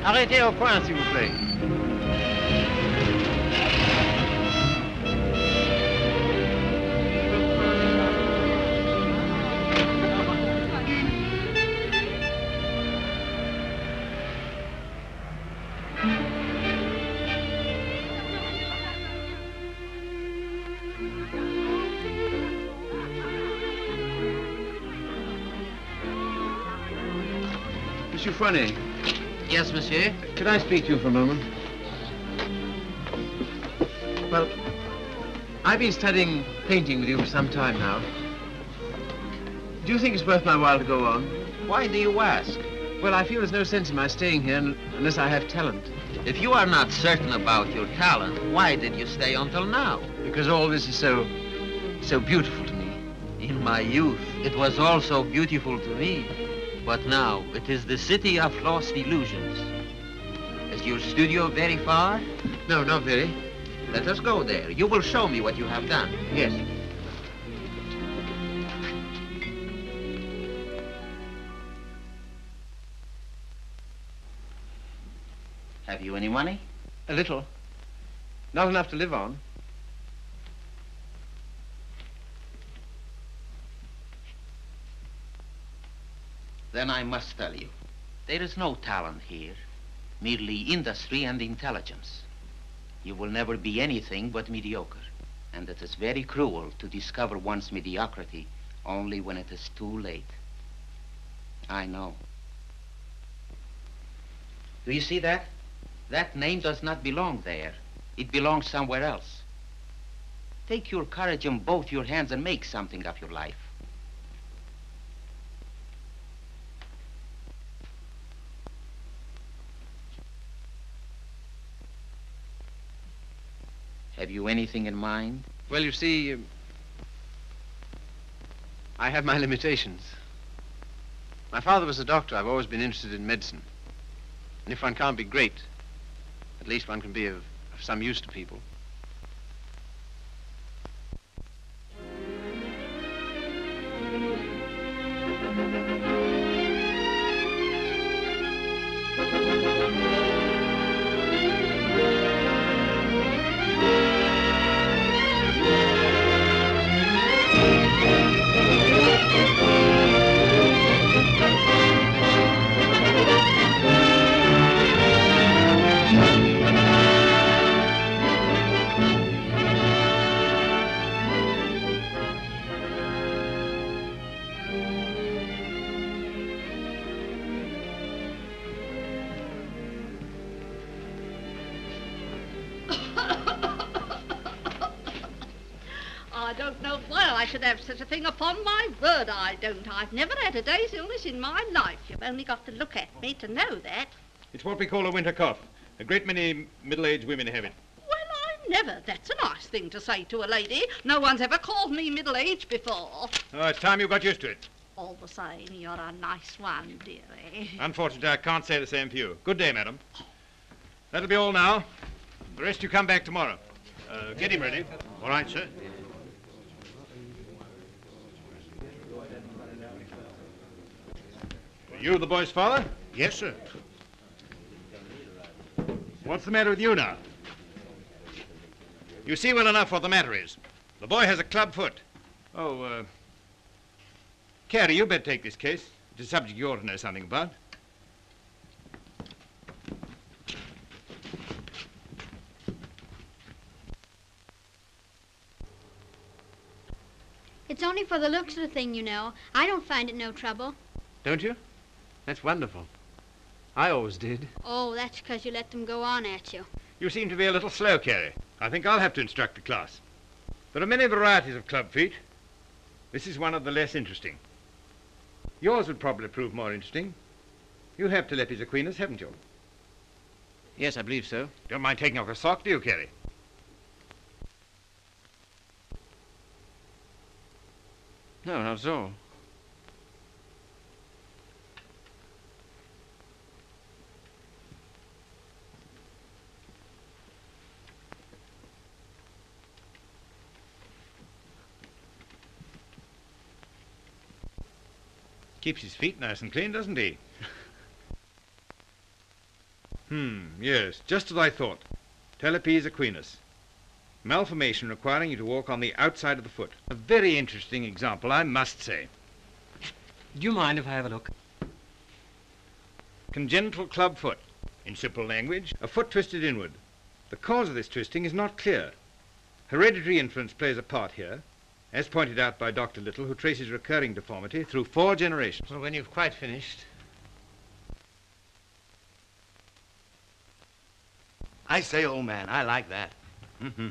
Arrêtez au point, s'il vous plaît. Monsieur Fournet. Yes, monsieur? Could I speak to you for a moment? Well, I've been studying painting with you for some time now. Do you think it's worth my while to go on? Why do you ask? Well, I feel there's no sense in my staying here unless I have talent. If you are not certain about your talent, why did you stay until now? Because all this is so beautiful to me. In my youth, it was also beautiful to me. But now, it is the city of lost illusions. Is your studio very far? No, not very. Let us go there. You will show me what you have done. Yes. Have you any money? A little. Not enough to live on. Then I must tell you, there is no talent here, merely industry and intelligence. You will never be anything but mediocre, and it is very cruel to discover one's mediocrity only when it is too late. I know. Do you see that? That name does not belong there. It belongs somewhere else. Take your courage in both your hands and make something of your life. Have you anything in mind? Well, you see, I have my limitations. My father was a doctor. I've always been interested in medicine. And if one can't be great, at least one can be of some use to people. Have such a thing upon my word, I don't. I've never had a day's illness in my life. You've only got to look at me to know that. It's what we call a winter cough. A great many middle-aged women have it. Well, I never. That's a nice thing to say to a lady. No one's ever called me middle-aged before. Oh, it's time you got used to it. All the same, you're a nice one, dearie. Unfortunately, I can't say the same for you. Good day, madam. That'll be all now. The rest you come back tomorrow. Get him ready. All right, sir. You the boy's father? Yes, sir. What's the matter with you now? You see well enough what the matter is. The boy has a club foot. Oh, Carey, you better take this case. It's a subject you ought to know something about. It's only for the looks of the thing, you know. I don't find it no trouble. Don't you? That's wonderful. I always did. Oh, that's because you let them go on at you. You seem to be a little slow, Carey. I think I'll have to instruct the class. There are many varieties of club feet. This is one of the less interesting. Yours would probably prove more interesting. You have Telepes equinus, haven't you? Yes, I believe so. Don't mind taking off a sock, do you, Carey? No, not at all. Keeps his feet nice and clean, doesn't he? Yes, just as I thought. Talipes equinus. Malformation requiring you to walk on the outside of the foot. A very interesting example, I must say. Do you mind if I have a look? Congenital club foot. In simple language, a foot twisted inward. The cause of this twisting is not clear. Hereditary influence plays a part here, as pointed out by Dr. Little, who traces recurring deformity through 4 generations. Well, when you've quite finished. I say, old man, I like that. Mm-hmm.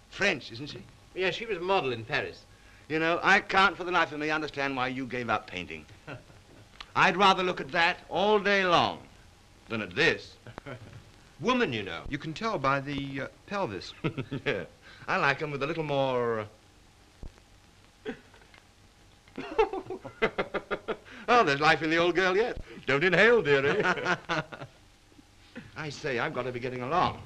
French, isn't she? Yeah, she was a model in Paris. You know, I can't for the life of me understand why you gave up painting. I'd rather look at that all day long than at this. Woman, you know. You can tell by the pelvis. Yeah. I like them with a little more... Oh, there's life in the old girl yet. Don't inhale, dearie. I say, I've got to be getting along.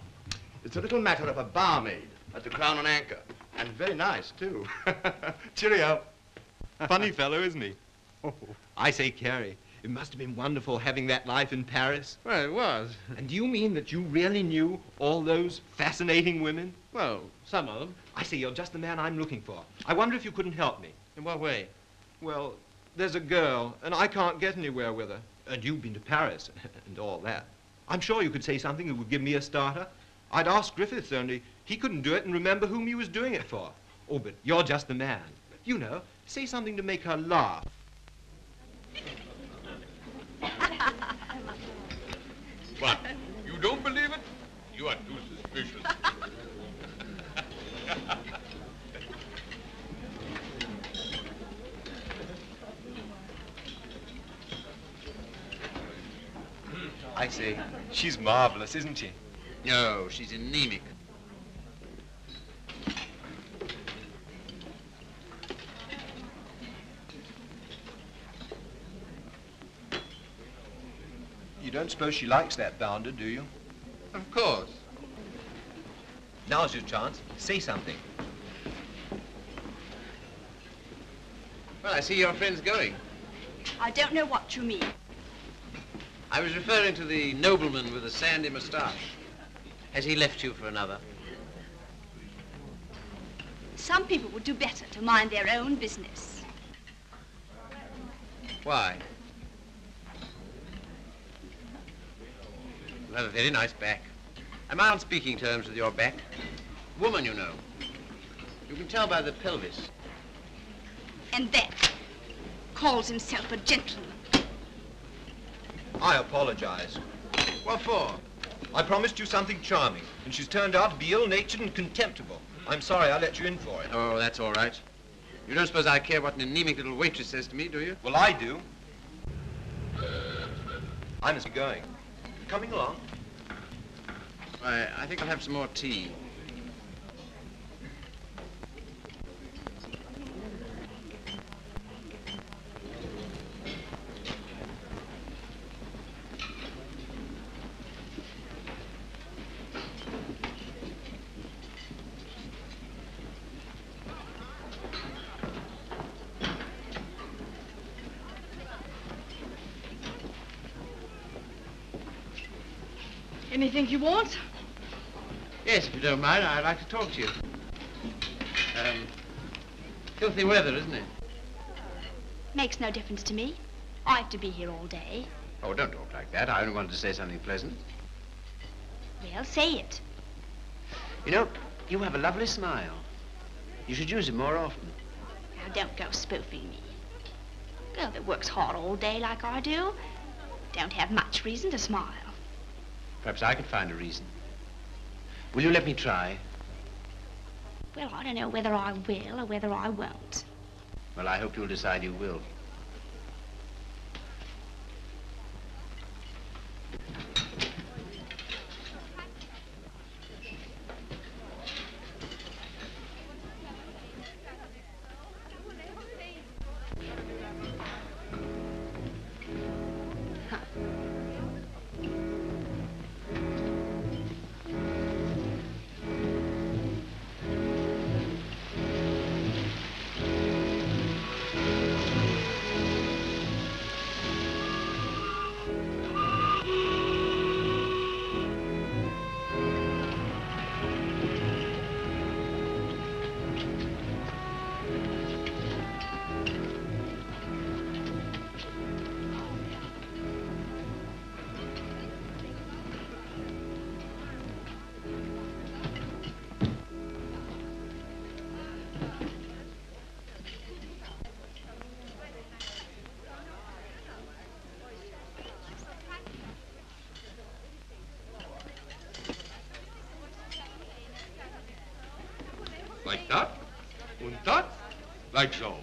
It's a little matter of a barmaid at the Crown and Anchor. And very nice, too. Cheerio. Funny fellow, isn't he? I say, Carrie, it must have been wonderful having that life in Paris. Well, it was. And do you mean that you really knew all those fascinating women? Well, some of them. I say, you're just the man I'm looking for. I wonder if you couldn't help me. In what way? Well, there's a girl, and I can't get anywhere with her. And you've been to Paris and all that. I'm sure you could say something that would give me a starter. I'd ask Griffiths, only he couldn't do it and remember whom he was doing it for. Oh, but you're just the man. You know, say something to make her laugh. What? You don't believe it? You are too suspicious. I say, she's marvelous, isn't she? No, she's anemic. You don't suppose she likes that bounder, do you? Of course. Now's your chance. Say something. Well, I see your friend's going. I don't know what you mean. I was referring to the nobleman with the sandy moustache. Has he left you for another? Some people would do better to mind their own business. Why? You have a very nice back. Am I on speaking terms with your back? Woman, you know. You can tell by the pelvis. And that calls himself a gentleman. I apologize. What for? I promised you something charming, and she's turned out to be ill-natured and contemptible. I'm sorry I let you in for it. Oh, that's all right. You don't suppose I care what an anemic little waitress says to me, do you? Well, I do. I must be going. Coming along. Why, I think I'll have some more tea. Anything you want? Yes, if you don't mind, I'd like to talk to you. Filthy weather, isn't it? Makes no difference to me. I have to be here all day. Oh, don't talk like that. I only wanted to say something pleasant. Well, say it. You know, you have a lovely smile. You should use it more often. Now, don't go spoofing me. A girl that works hard all day like I do don't have much reason to smile. Perhaps I could find a reason. Will you let me try? Well, I don't know whether I will or whether I won't. Well, I hope you'll decide you will. Like that. And that. Like so.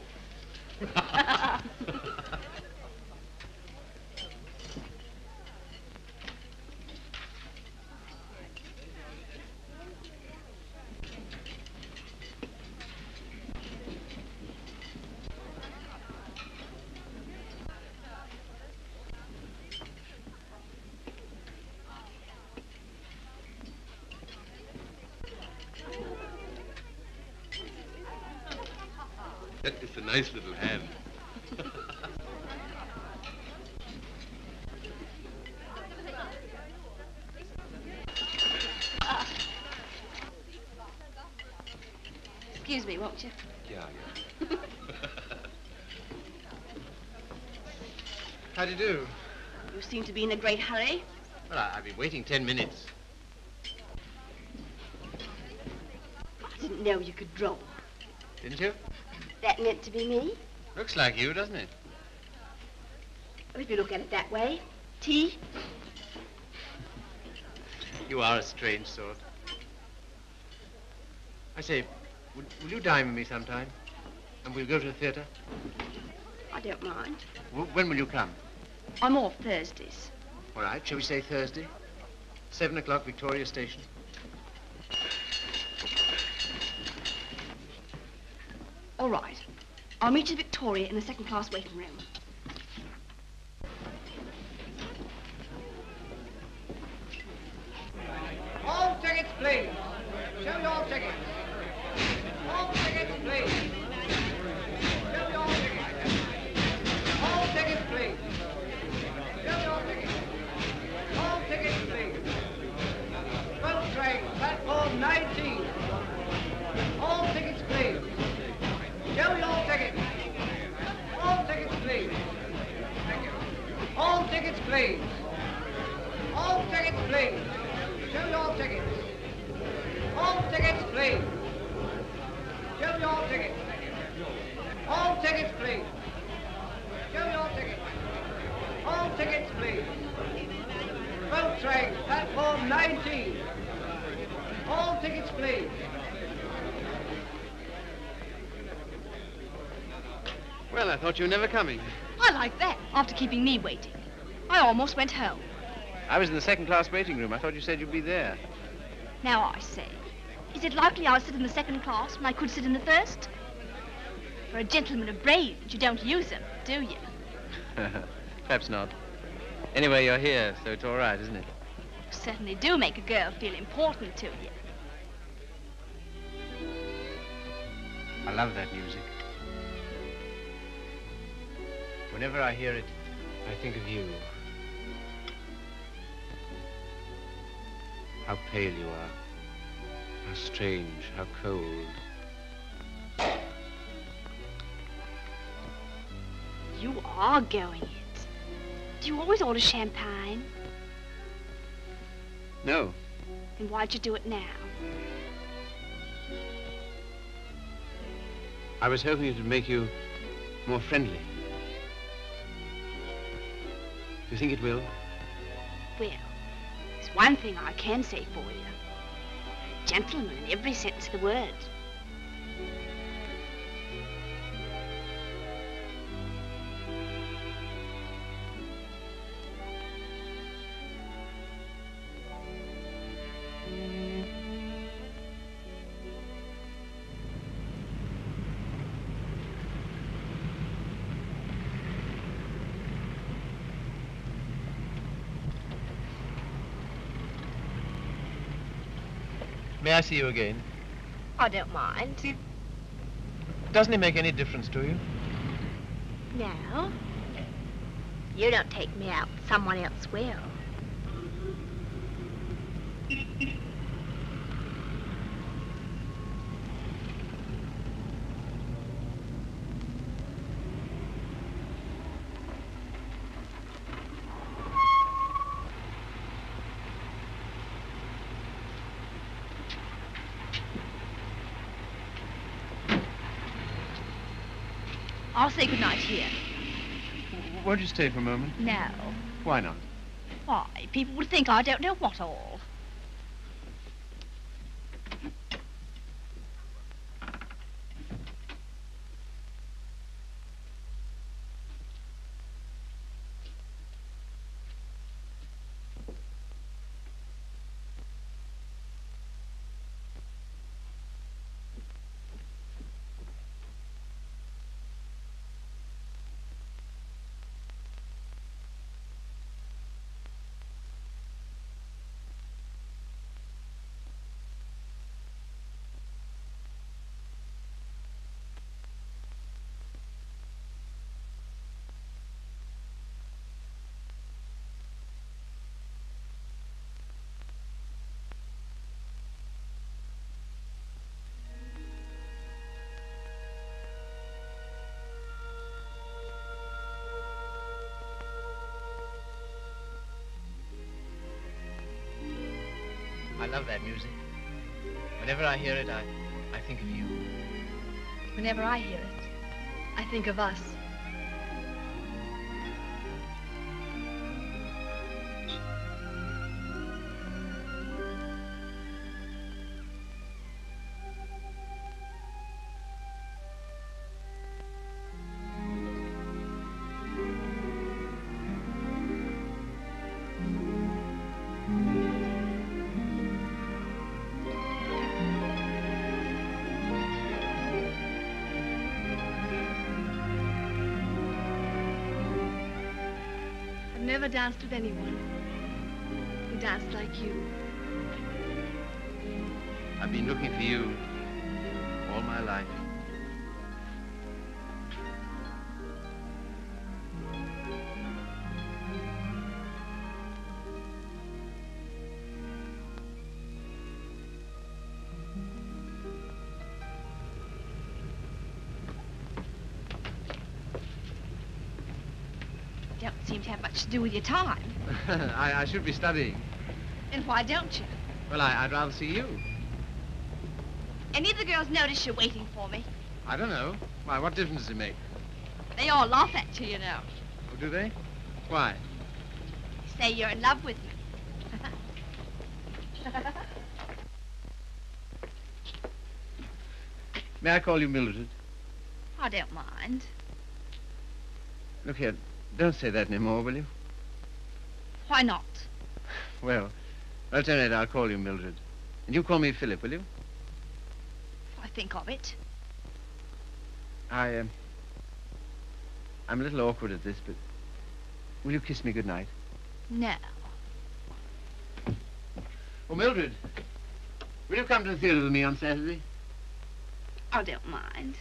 That is a nice little hand. Excuse me, won't you? Yeah. How do you do? You seem to be in a great hurry. Well, I've been waiting 10 minutes. I didn't know you could draw. Didn't you? That meant to be me? Looks like you, doesn't it? Well, if you look at it that way. Tea? You are a strange sort. I say, will you dine with me sometime? And we'll go to the theatre? I don't mind. When will you come? I'm off Thursdays. All right, shall we say Thursday? 7 o'clock, Victoria Station. All right. I'll meet you at Victoria in the second-class waiting room. All tickets, please. Show your tickets. All tickets, please. Show your tickets. All tickets, please. Show your tickets. All tickets, please. Boat train, platform 19. All tickets, please. Show your tickets. All tickets, please. Thank you. All tickets, please. All tickets, please. Show your tickets. All tickets, please. Show your tickets. All tickets, please. Show your tickets. All tickets, please. Boat train, platform 19. All tickets, please. Well, I thought you were never coming. I like that, after keeping me waiting. I almost went home. I was in the second-class waiting room. I thought you said you'd be there. Now I say, is it likely I'll sit in the second class when I could sit in the first? For a gentleman of brains, you don't use them, do you? Perhaps not. Anyway, you're here, so it's all right, isn't it? You certainly do make a girl feel important to you. I love that music. Whenever I hear it, I think of you. How pale you are. How strange, how cold. You are going it. Do you always order champagne? No. Then why'd you do it now? I was hoping it would make you more friendly. Do you think it will? Well, there's one thing I can say for you. A gentleman in every sense of the word. May I see you again? I don't mind. Doesn't it make any difference to you? No. You don't take me out, someone else will. I'll say goodnight here. Won't you stay for a moment? No. Why not? Why? People would think I don't know what all. I love that music. Whenever I hear it, I think of you. Whenever I hear it, I think of us. I've never danced with anyone who danced like you. I've been looking for you all my life. Don't seem to have much to do with your time. I should be studying. And why don't you? Well, I'd rather see you. Any of the girls notice you're waiting for me? I don't know. Why, what difference does it make? They all laugh at you, you know. Oh, do they? Why? Say you're in love with me. May I call you Mildred? I don't mind. Look here, don't say that anymore, will you? Why not? Well, alternate, I'll call you Mildred. And you call me Philip, will you? I think of it. I'm a little awkward at this, but will you kiss me goodnight? No. Oh, Mildred, will you come to the theater with me on Saturday? I don't mind.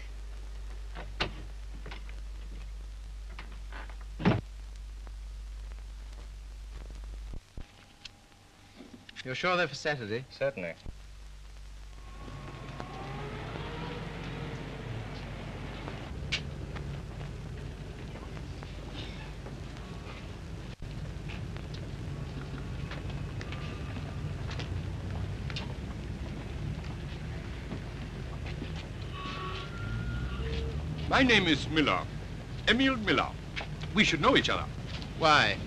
You're sure they're for Saturday? Certainly. My name is Miller. Emil Miller. We should know each other. Why?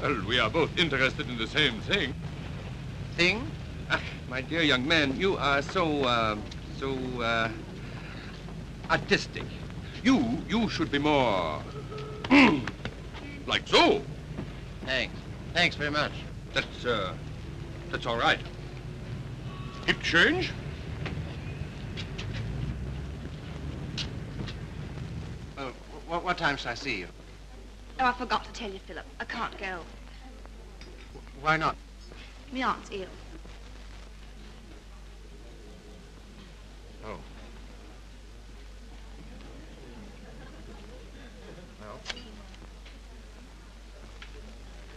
Well, we are both interested in the same thing. Thing? My dear young man, you are so artistic. You should be more like so. Thanks. Thanks very much. That's all right. Hip change? What time shall I see you? Oh, I forgot to tell you, Philip. I can't go. Why not? My aunt's ill. Oh. Well?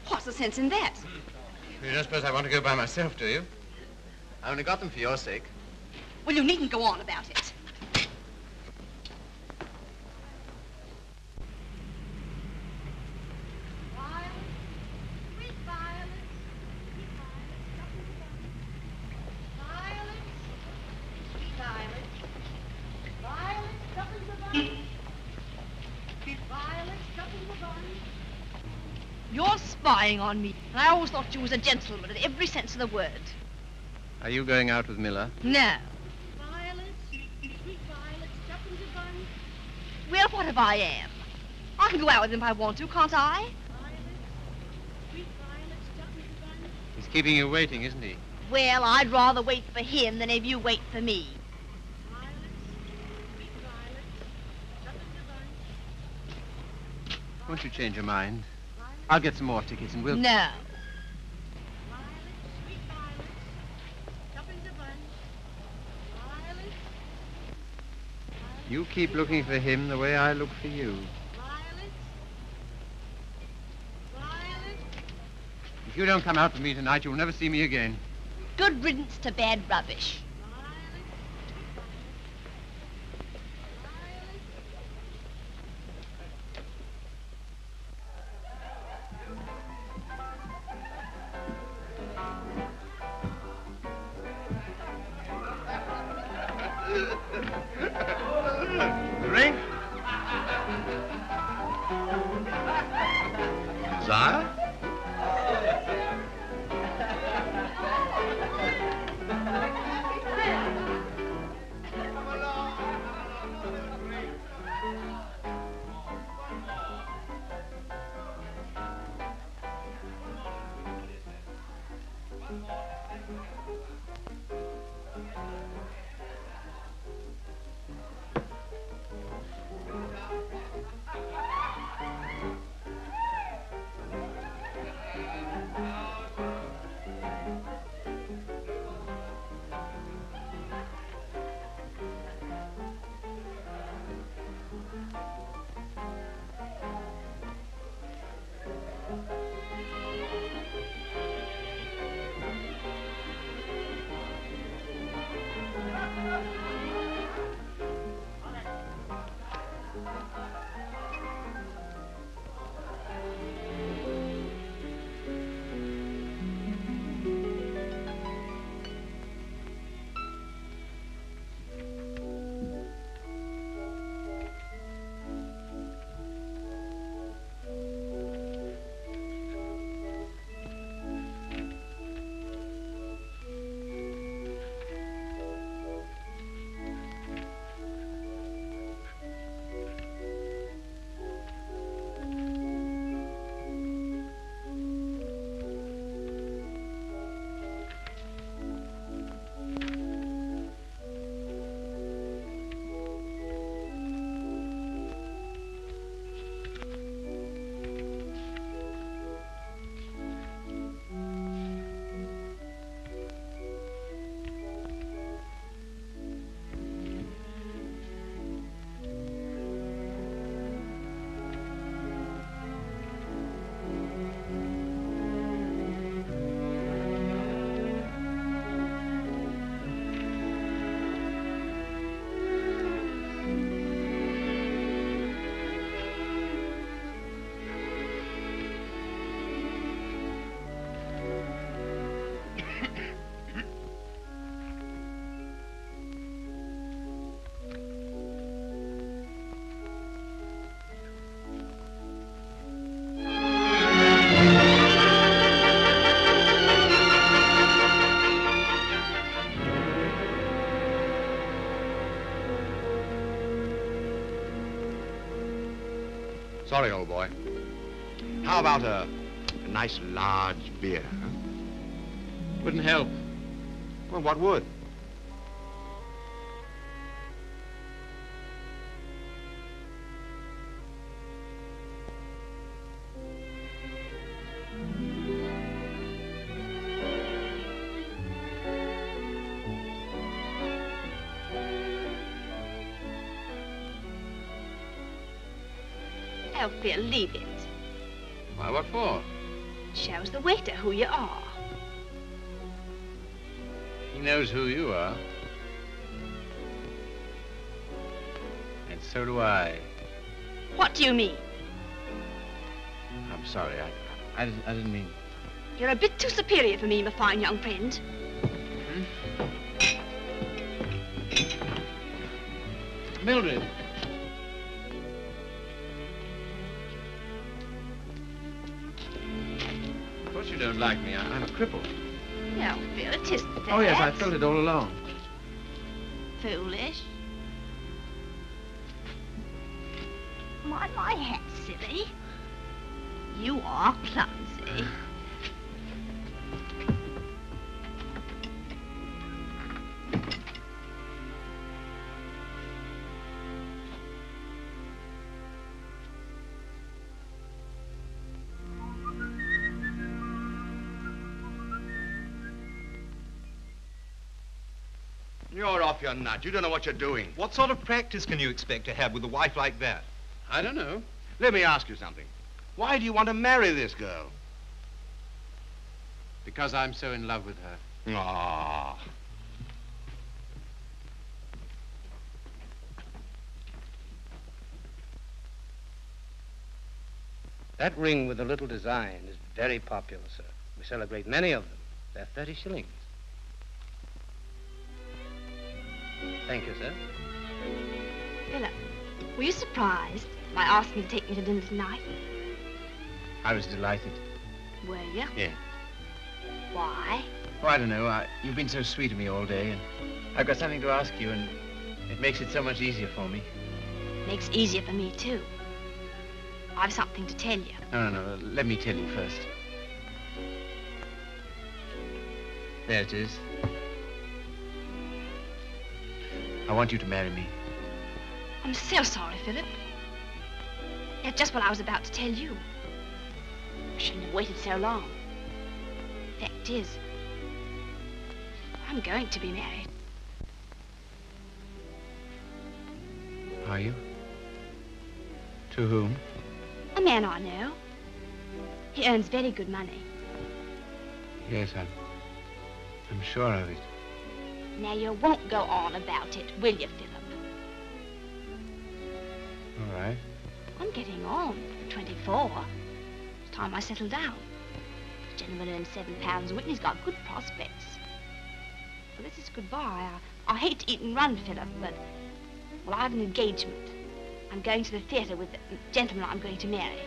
What's the sense in that? You don't suppose I want to go by myself, do you? I only got them for your sake. Well, you needn't go on about it. You're spying on me, and I always thought you was a gentleman in every sense of the word. Are you going out with Miller? No. Well, what if I am? I can go out with him if I want to, can't I? He's keeping you waiting, isn't he? Well, I'd rather wait for him than if you wait for me. Won't you change your mind? I'll get some more tickets and we'll... No. You keep looking for him the way I look for you. If you don't come out with me tonight, you'll never see me again. Good riddance to bad rubbish. Sire? Sorry, old boy. How about a nice large beer? Huh? Wouldn't help. Well, what would? Oh, Phil, leave it. Why, what for? Shows the waiter who you are. He knows who you are. And so do I. What do you mean? I'm sorry. I didn't mean... You're a bit too superior for me, my fine young friend. Mildred. Of course you don't like me. I'm a cripple. No, Phil, it isn't that. Oh, yes, I felt it all along. Foolish. Mind my hat, silly. You are clumsy. You're off your nut. You don't know what you're doing. What sort of practice can you expect to have with a wife like that? I don't know. Let me ask you something. Why do you want to marry this girl? Because I'm so in love with her. Ah. That ring with the little design is very popular, sir. We sell a great many of them. They're 30 shillings. Thank you, sir. Philip, were you surprised by asking me to take me to dinner tonight? I was delighted. Were you? Yeah. Why? Oh, I don't know. You've been so sweet to me all day, and I've got something to ask you, and it makes it so much easier for me. Makes it easier for me, too. I've something to tell you. No. Let me tell you first. There it is. I want you to marry me. I'm so sorry, Philip. That's just what I was about to tell you. I shouldn't have waited so long. Fact is, I'm going to be married. Are you? To whom? A man I know. He earns very good money. Yes, I'm sure of it. Now, you won't go on about it, will you, Philip? All right. I'm getting on. 24. It's time I settle down. The gentleman earns £7 a week and he's got good prospects. Well, this is goodbye. I hate to eat and run, Philip, but, well, I have an engagement. I'm going to the theatre with the gentleman I'm going to marry.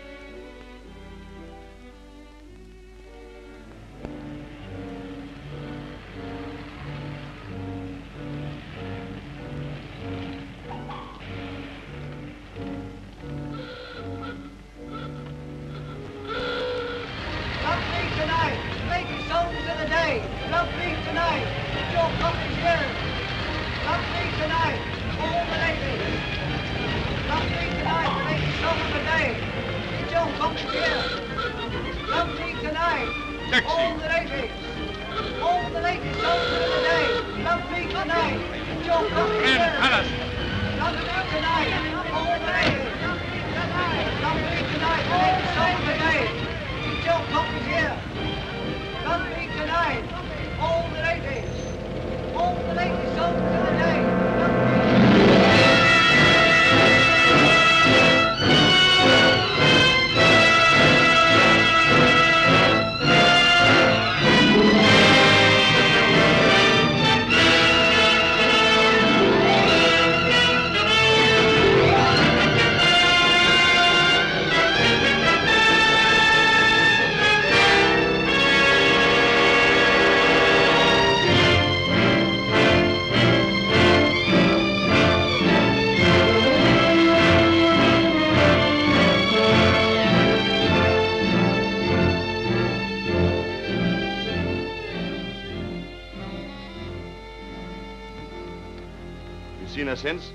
Since?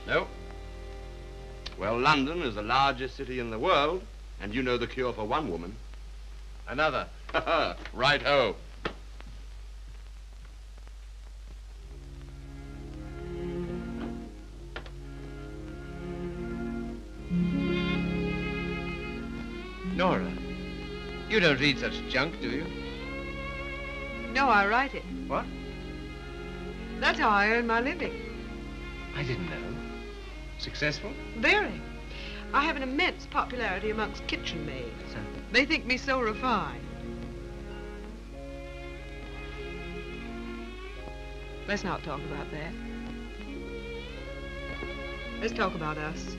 No. Well, London is the largest city in the world, and you know the cure for one woman. Another. Right-ho. Nora, you don't read such junk, do you? No, I write it. What? That's how I earn my living. I didn't know. Successful? Very. I have an immense popularity amongst kitchen maids. They think me so refined. Let's not talk about that. Let's talk about us.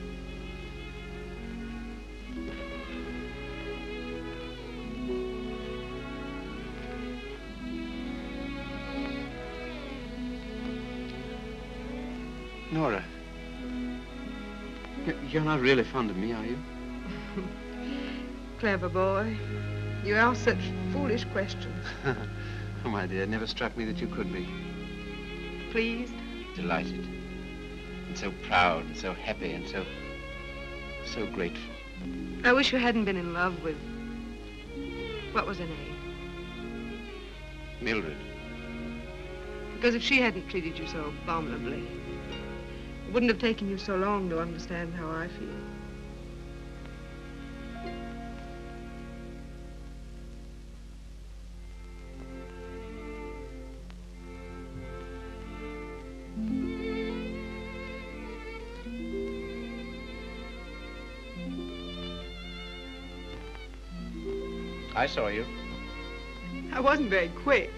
Nora, you're not really fond of me, are you? Clever boy. You ask such foolish questions. Oh, my dear, it never struck me that you could be. Pleased? Delighted. And so proud and so happy and so grateful. I wish you hadn't been in love with... What was her name? Mildred. Because if she hadn't treated you so abominably, it wouldn't have taken you so long to understand how I feel. I saw you. I wasn't very quick.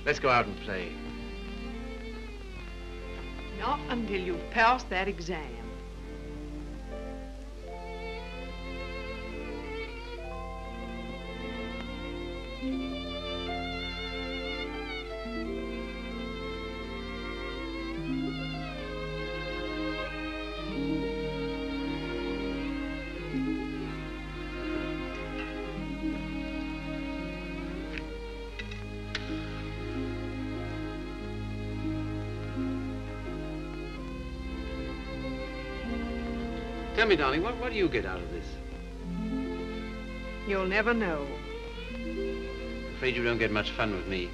Let's go out and play. Not until you've passed that exam. Tell me, darling, what do you get out of this? You'll never know. I'm afraid you don't get much fun with me.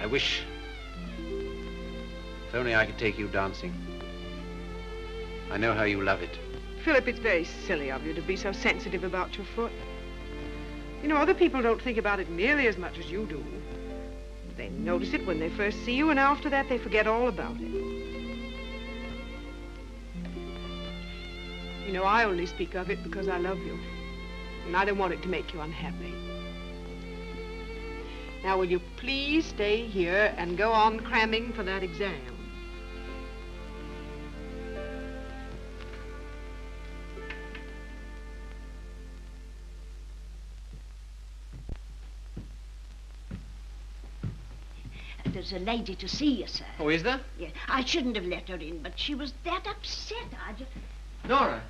I wish... If only I could take you dancing. I know how you love it. Philip, it's very silly of you to be so sensitive about your foot. You know, other people don't think about it nearly as much as you do. They notice it when they first see you, and after that they forget all about it. You know, I only speak of it because I love you, and I don't want it to make you unhappy. Now, will you please stay here and go on cramming for that exam? There's a lady to see you, sir. Oh, is there? Yeah, I shouldn't have let her in, but she was that upset. I just... Nora.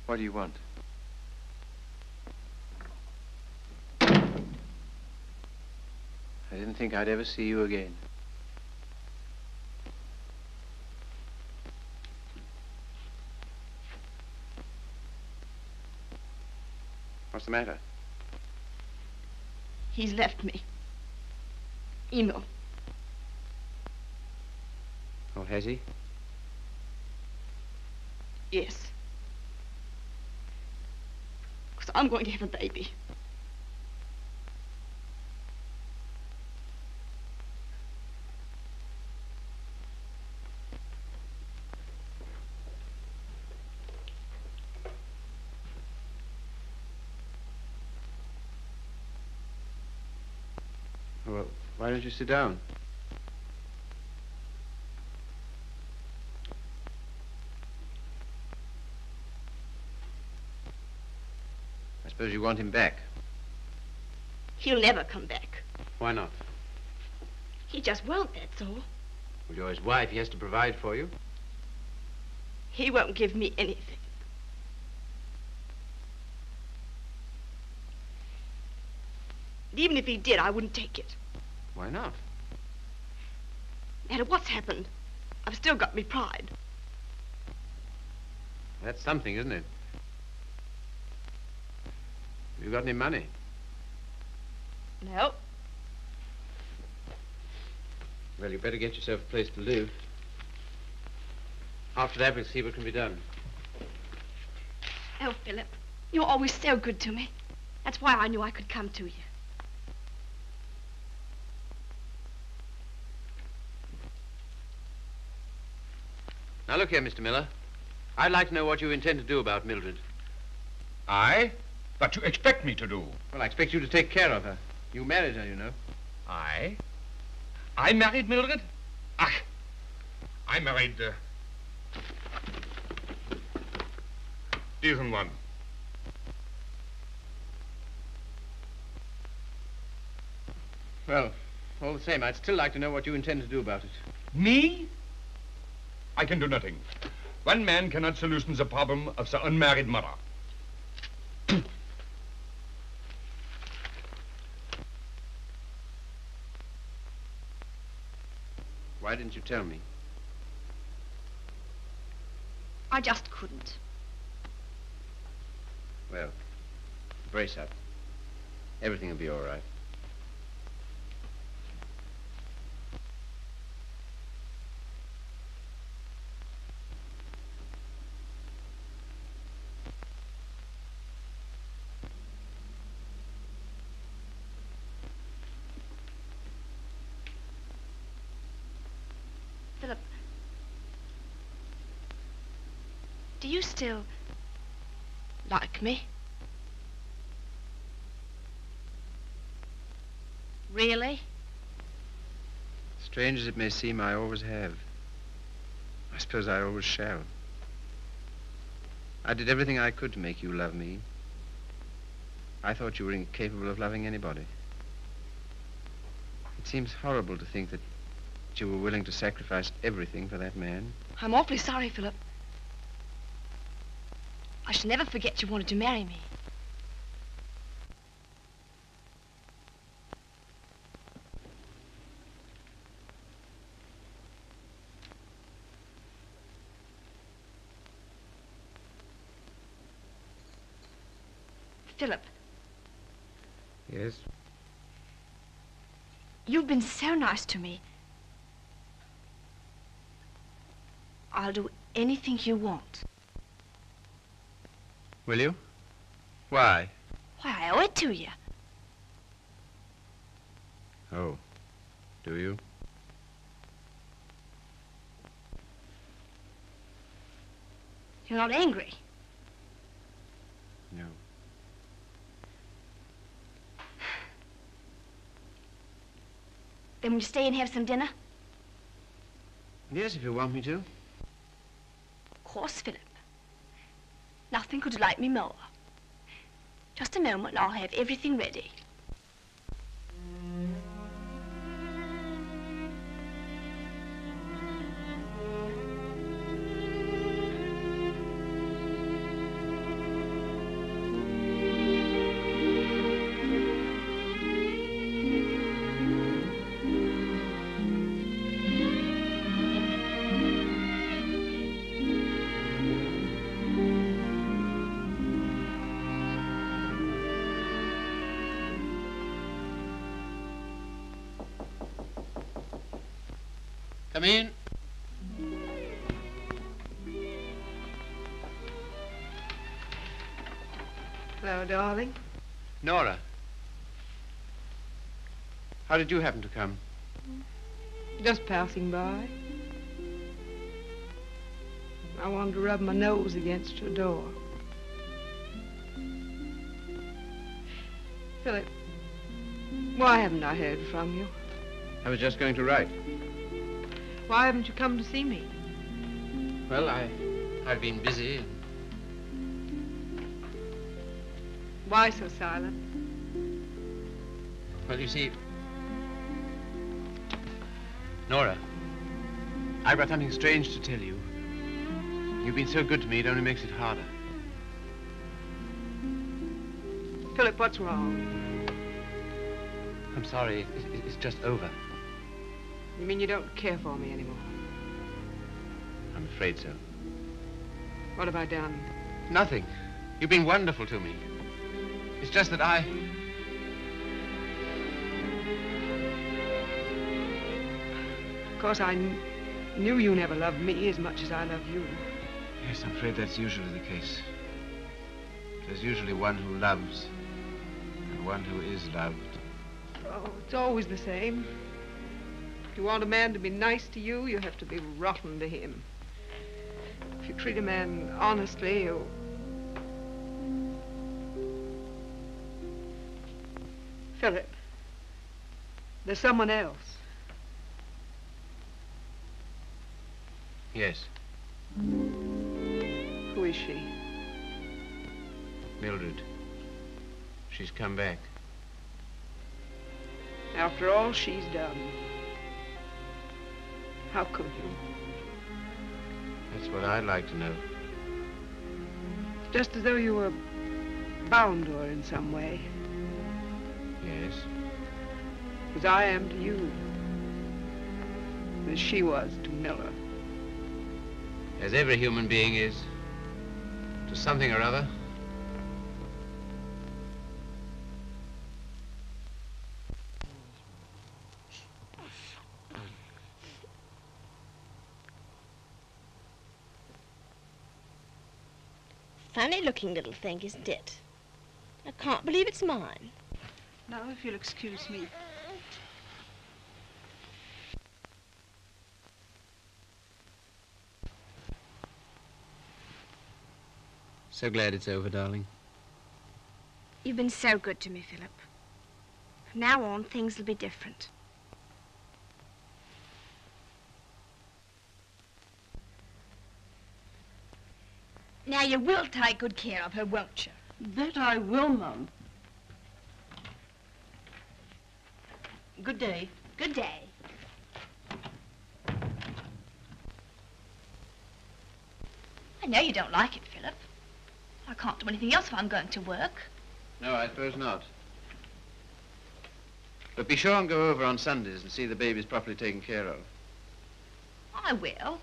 What do you want? I didn't think I'd ever see you again. What's the matter? He's left me. Eno. Oh, has he? Yes. Because I'm going to have a baby. Well, why don't you sit down? I suppose you want him back. He'll never come back. Why not? He just won't, that's all. Well, you're his wife. He has to provide for you. He won't give me anything. And even if he did, I wouldn't take it. Why not? No matter what's happened, I've still got me pride. That's something, isn't it? Have you got any money? No. Well, you better get yourself a place to live. After that, we'll see what can be done. Oh, Philip, you're always so good to me. That's why I knew I could come to you. Now, look here, Mr. Miller. I'd like to know what you intend to do about Mildred. I? What you expect me to do? Well, I expect you to take care of her. You married her, you know. I? I married Mildred? Ach, I married, diesen one. Well, all the same, I'd still like to know what you intend to do about it. Me? I can do nothing. One man cannot solution the problem of the unmarried mother. Why didn't you tell me? I just couldn't. Well, brace up. Everything will be all right. Philip, do you still like me? Really? Strange as it may seem, I always have. I suppose I always shall. I did everything I could to make you love me. I thought you were incapable of loving anybody. It seems horrible to think that you were willing to sacrifice everything for that man. I'm awfully sorry, Philip. I shall never forget you wanted to marry me. Philip, Yes? you've been so nice to me. I'll do anything you want. Will you? Why? Why, I owe it to you. Oh, do you? You're not angry. No. Then will you stay and have some dinner? Yes, if you want me to. Of course, Philip. Nothing could delight me more. Just a moment, I'll have everything ready. Come in. Hello, darling. Nora. How did you happen to come? Just passing by. I wanted to rub my nose against your door. Philip, why haven't I heard from you? I was just going to write. Why haven't you come to see me? Well, I've been busy. Why so silent? Well, you see, Nora, I've got something strange to tell you. You've been so good to me, it only makes it harder. Philip, what's wrong? I'm sorry, it's just over. You mean you don't care for me anymore? I'm afraid so. What have I done? Nothing. You've been wonderful to me. It's just that I... Of course, I knew you never loved me as much as I love you. Yes, I'm afraid that's usually the case. There's usually one who loves and one who is loved. Oh, it's always the same. If you want a man to be nice to you, you have to be rotten to him. If you treat a man honestly, you... Philip, there's someone else. Yes, Who is she? Mildred. She's come back. After all she's done, how could you? That's what I'd like to know. It's just as though you were bound to her in some way, Yes. as I am to you, as she was to Miller. As every human being is, to something or other. Funny looking little thing, isn't it? I can't believe it's mine. Now, if you'll excuse me. So glad it's over, darling. You've been so good to me, Philip. From now on, things will be different. Now, you will take good care of her, won't you? That I will, Mum. Good day. Good day. I know you don't like it, Philip. I can't do anything else if I'm going to work. No, I suppose not. But be sure and go over on Sundays and see the babies properly taken care of. I will.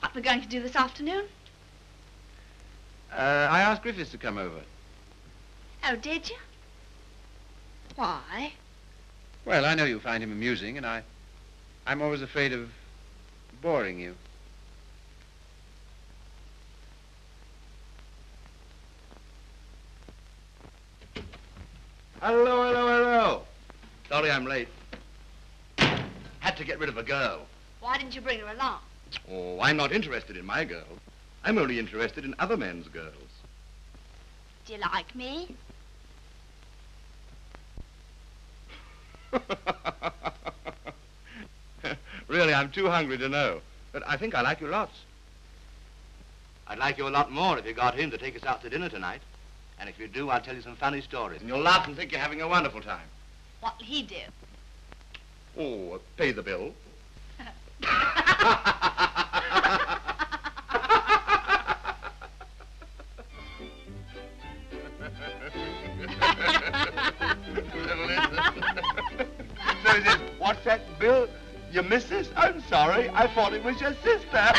What we're going to do this afternoon? I asked Griffiths to come over. Oh, did you? Why? Well, I know you find him amusing, and I'm always afraid of boring you. Hello, hello, hello. Sorry I'm late. Had to get rid of a girl. Why didn't you bring her along? Oh, I'm not interested in my girl. I'm only interested in other men's girls. Do you like me? Really, I'm too hungry to know. But I think I like you lots. I'd like you a lot more if you got him to take us out to dinner tonight. And if you do, I'll tell you some funny stories. And you'll laugh and think you're having a wonderful time. What'll he do? Oh, pay the bill. So he says, what's that bill? Your missus? I'm sorry. I thought it was your sister.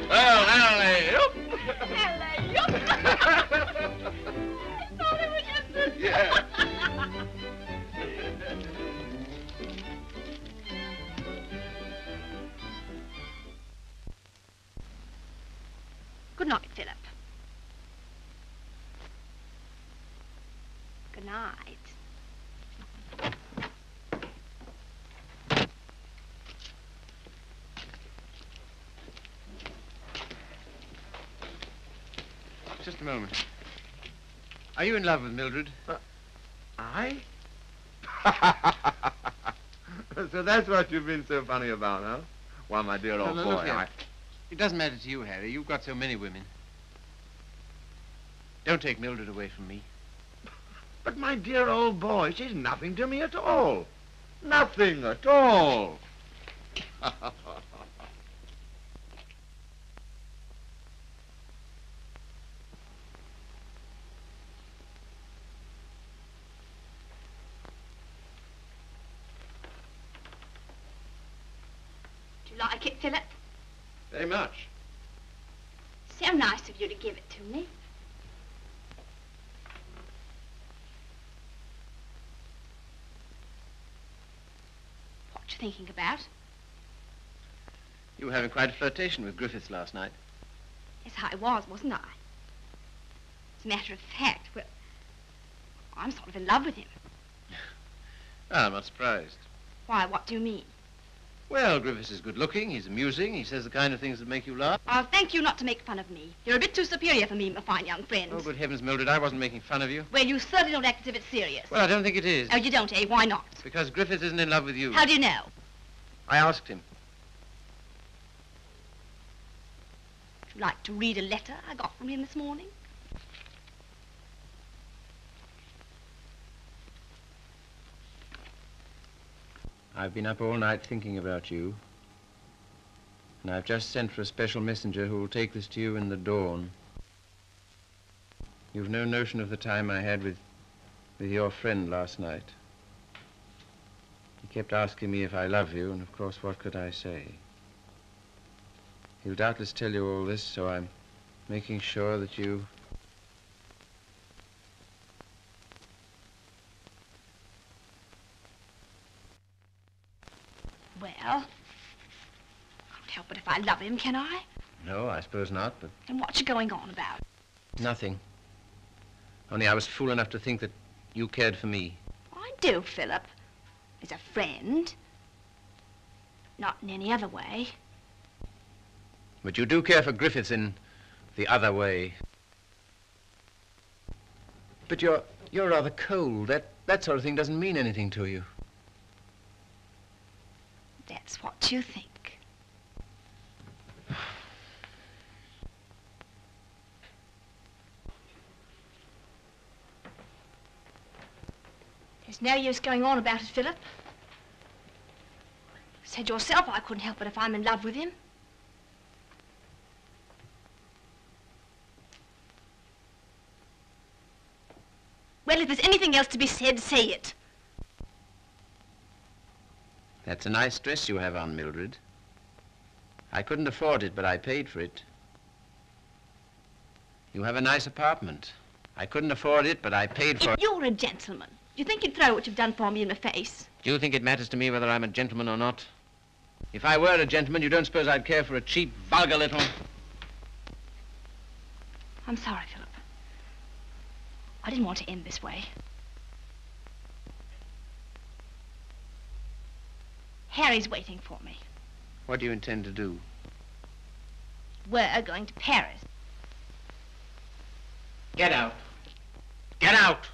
Well, alley-oop. Alley-oop. I thought it was your sister. Yeah. Good night, Philip. Good night. Just a moment. Are you in love with Mildred? I? So that's what you've been so funny about, huh? Why, my dear old No, boy, look here. It doesn't matter to you, Harry. You've got so many women. Don't take Mildred away from me. But my dear old boy, she's nothing to me at all. Nothing at all. Do you like it, Philip? Very much. So nice of you to give it to me. What you thinking about? You were having quite a flirtation with Griffiths last night. Yes, I was, wasn't I? As a matter of fact, well, I'm sort of in love with him. Ah, I'm not surprised. Why, what do you mean? Well, Griffiths is good-looking, he's amusing, he says the kind of things that make you laugh. I'll thank you not to make fun of me. You're a bit too superior for me, my fine young friend. Oh, good heavens, Mildred, I wasn't making fun of you. Well, you certainly don't act as if it's serious. Well, I don't think it is. Oh, you don't, eh? Why not? Because Griffiths isn't in love with you. How do you know? I asked him. Would you like to read a letter I got from him this morning? I've been up all night thinking about you. And I've just sent for a special messenger who will take this to you in the dawn. You've no notion of the time I had with your friend last night. He kept asking me if I love you, and of course, what could I say? He'll doubtless tell you all this, so I'm making sure that you... Well, I can't help it if I love him, can I? No, I suppose not, but... And what you going on about? Nothing. Only I was fool enough to think that you cared for me. I do, Philip. As a friend. Not in any other way. But you do care for Griffiths in the other way. But you're rather cold. That sort of thing doesn't mean anything to you. That's what you think. There's no use going on about it, Philip. Said yourself I couldn't help it if I'm in love with him. Well, if there's anything else to be said, say it. That's a nice dress you have on, Mildred. I couldn't afford it, but I paid for it. You have a nice apartment. I couldn't afford it, but I paid for it. If you're a gentleman, do you think you'd throw what you've done for me in my face? Do you think it matters to me whether I'm a gentleman or not? If I were a gentleman, you don't suppose I'd care for a cheap, vulgar little... I'm sorry, Philip. I didn't want to end this way. Harry's waiting for me. What do you intend to do? We're going to Paris. Get out. Get out!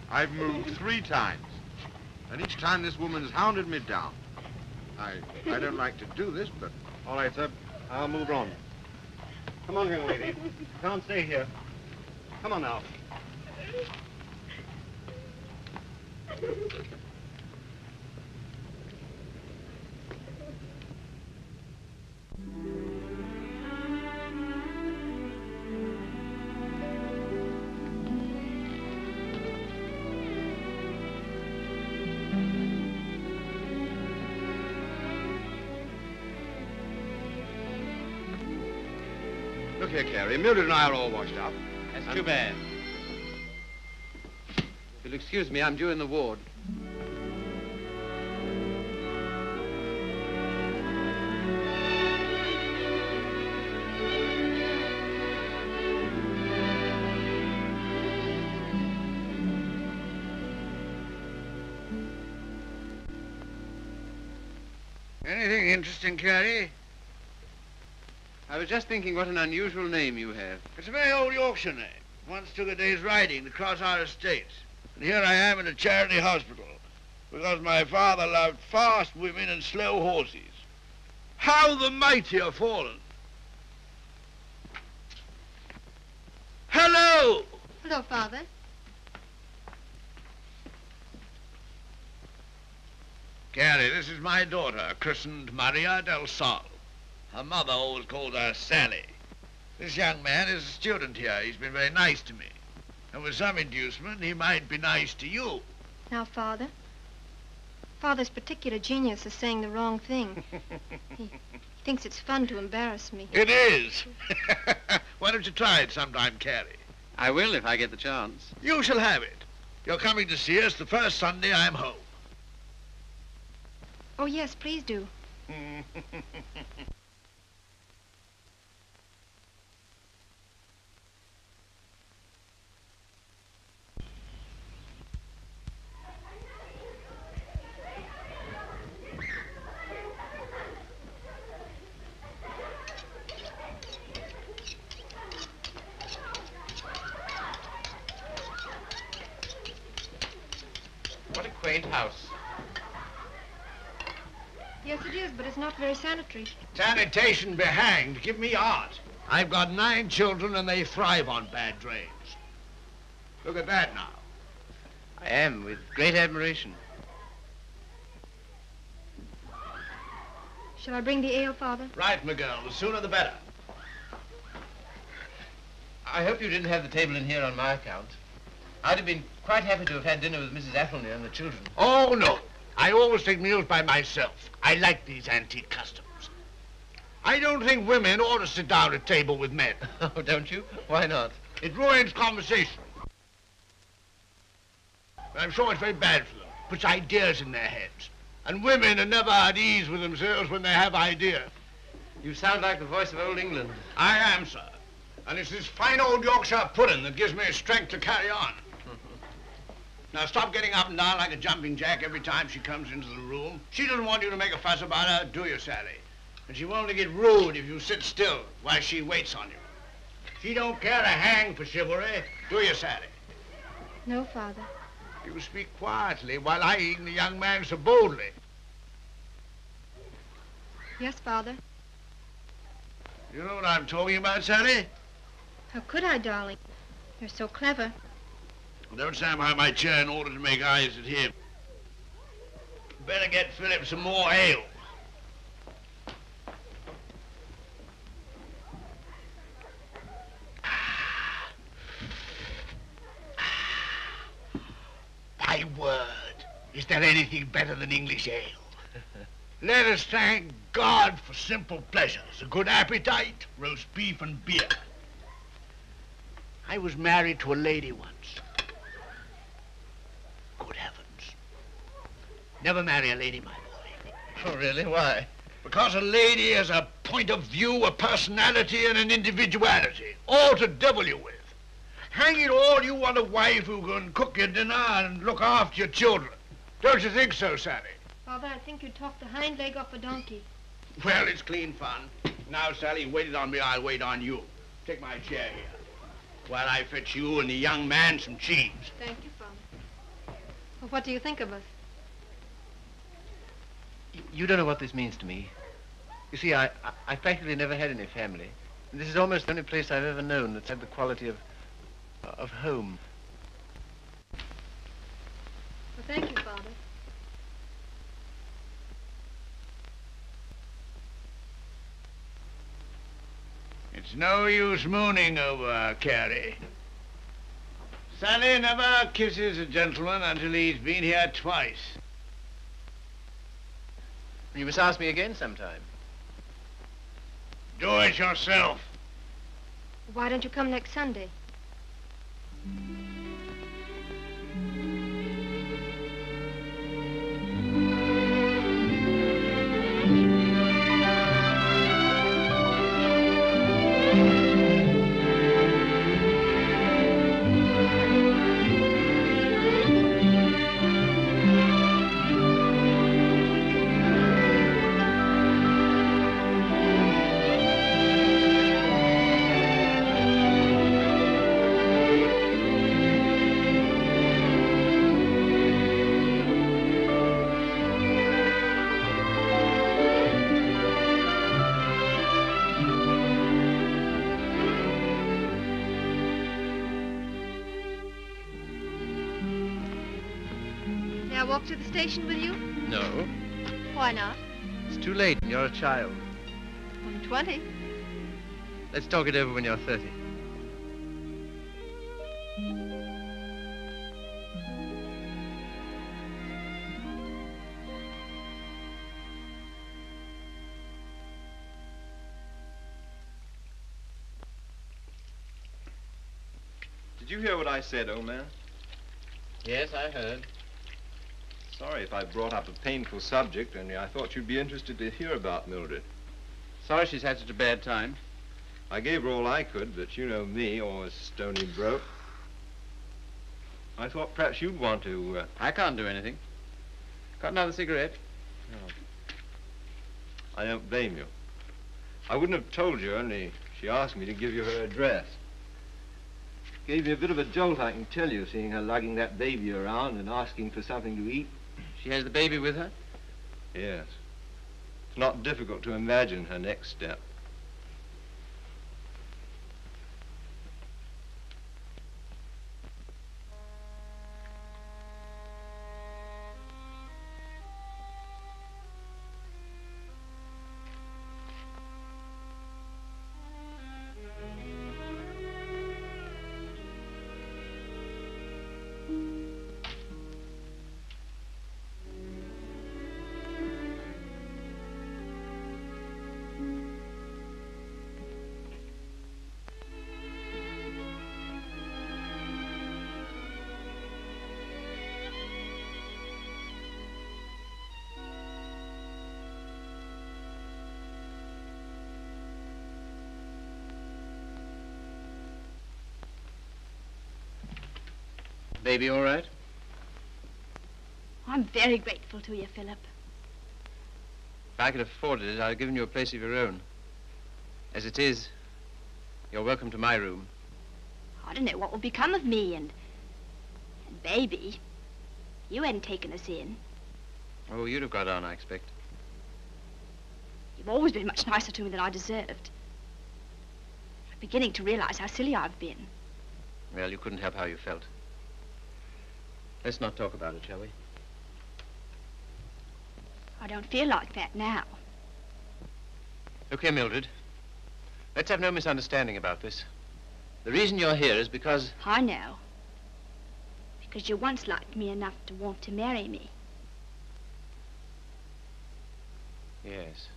I've moved 3 times, and each time this woman has hounded me down. I don't like to do this, but... All right, sir. I'll move on. Come on, young lady. You can't stay here. Come on now. Look here, Carrie. Mildred and I are all washed up. That's too bad. If you'll excuse me, I'm due in the ward. Anything interesting, Carrie? I was just thinking what an unusual name you have. It's a very old Yorkshire name. Once took a day's riding to cross our estates. And here I am in a charity hospital because my father loved fast women and slow horses. How the mighty are fallen. Hello! Hello, Father. Carrie, this is my daughter, christened Maria del Sol. Her mother always called her Sally. This young man is a student here. He's been very nice to me. And with some inducement, he might be nice to you. Now, Father. Father's particular genius is saying the wrong thing. He thinks it's fun to embarrass me. It is. Why don't you try it sometime, Carrie? I will if I get the chance. You shall have it. You're coming to see us the first Sunday I'm home. Oh, yes, please do. What a quaint house. Yes, it is, but it's not very sanitary. Sanitation be hanged. Give me art. I've got 9 children and they thrive on bad drains. Look at that now. I am, with great admiration. Shall I bring the ale, Father? Right, my girl. The sooner the better. I hope you didn't have the table in here on my account. I'd have been quite happy to have had dinner with Mrs. Athelney and the children. Oh, no. I always take meals by myself. I like these antique customs. I don't think women ought to sit down at table with men. Oh, don't you? Why not? It ruins conversation. But I'm sure it's very bad for them. Puts ideas in their heads. And women are never at ease with themselves when they have ideas. You sound like the voice of old England. I am, sir. And it's this fine old Yorkshire pudding that gives me strength to carry on. Now stop getting up and down like a jumping jack every time she comes into the room. She doesn't want you to make a fuss about her, do you, Sally? And she won't get rude if you sit still while she waits on you. She don't care a hang for chivalry, do you, Sally? No, Father. You speak quietly while eyeing the young man so boldly. Yes, Father. You know what I'm talking about, Sally? How could I, darling? You're so clever. Well, don't stand behind my chair in order to make eyes at him. Better get Philip some more ale. My word, is there anything better than English ale? Let us thank God for simple pleasures, a good appetite, roast beef and beer. I was married to a lady once. Good heavens. Never marry a lady, my boy. Oh, really? Why? Because a lady has a point of view, a personality, and an individuality, all to devil you with. Hang it all, you want a wife who can cook your dinner and look after your children. Don't you think so, Sally? Father, I think you talked the hind leg off a donkey. Well, it's clean fun. Now, Sally, you waited on me, I'll wait on you. Take my chair here, while I fetch you and the young man some cheese. Thank you, Father. Well, what do you think of us? You don't know what this means to me. You see, I practically never had any family. And this is almost the only place I've ever known that's had the quality of home. Well, thank you, Father. It's no use mooning over Carrie. Sally never kisses a gentleman until he's been here twice. You must ask me again sometime. Do it yourself. Why don't you come next Sunday? May I walk to the station with you? No. Why not? It's too late and you're a child. I'm 20. Let's talk it over when you're 30. Did you hear what I said, old man? Yes, I heard. Sorry if I brought up a painful subject, only I thought you'd be interested to hear about Mildred. Sorry she's had such a bad time. I gave her all I could, but you know me, always stony broke. I thought perhaps you'd want to... I can't do anything. Got another cigarette? No. I don't blame you. I wouldn't have told you, only she asked me to give you her address. Gave me a bit of a jolt, I can tell you, seeing her lugging that baby around and asking for something to eat. She has the baby with her? Yes. It's not difficult to imagine her next step. Baby all right? I'm very grateful to you, Philip. If I could have afforded it, I'd have given you a place of your own. As it is, you're welcome to my room. I don't know what will become of me and Baby. You hadn't taken us in. Oh, you'd have got on, I expect. You've always been much nicer to me than I deserved. I'm beginning to realize how silly I've been. Well, you couldn't help how you felt. Let's not talk about it, shall we? I don't feel like that now. Look here, Mildred. Let's have no misunderstanding about this. The reason you're here is because... I know. Because you once liked me enough to want to marry me. Yes.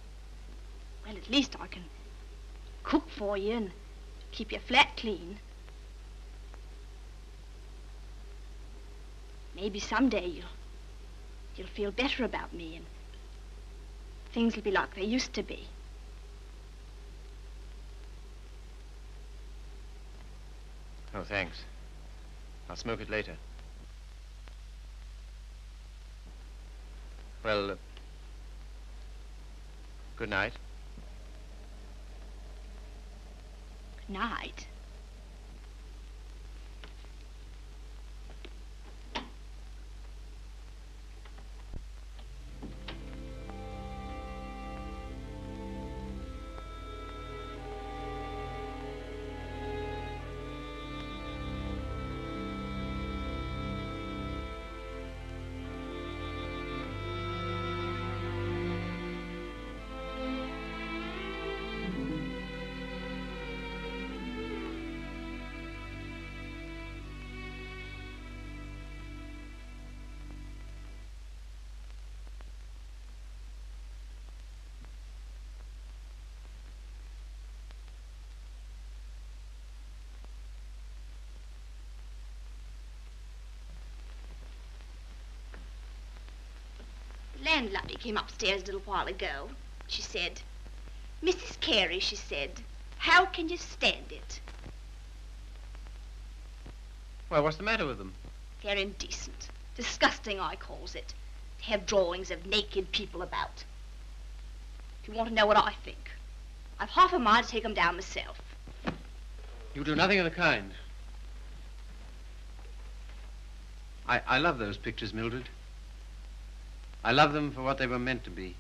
Well, at least I can cook for you and keep your flat clean. Maybe someday you'll feel better about me and things will be like they used to be. Oh, thanks. I'll smoke it later. Well, good night. Good night. Landlady came upstairs a little while ago. She said, "Mrs. Carey," she said, "how can you stand it?" Well, what's the matter with them? They're indecent. Disgusting, I calls it. To have drawings of naked people about. If you want to know what I think, I've half a mind to take them down myself. You do nothing of the kind. I love those pictures, Mildred. I love them for what they were meant to be.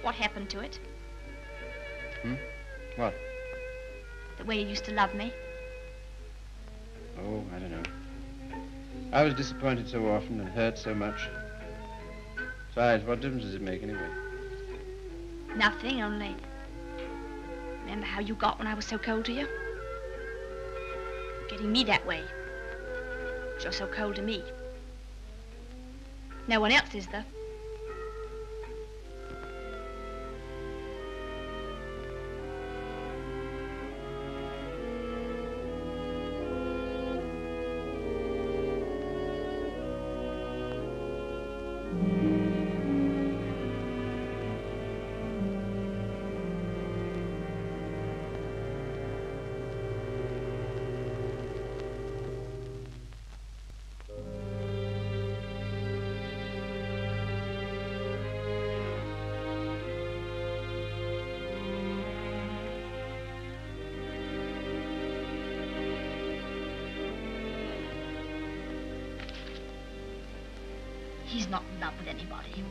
What happened to it? What? The way you used to love me? Oh, I don't know. I was disappointed so often and hurt so much. Besides, what difference does it make anyway? Nothing, only... Remember how you got when I was so cold to you? Getting me that way. But you're so cold to me. No one else is, though. He's not in love with anybody.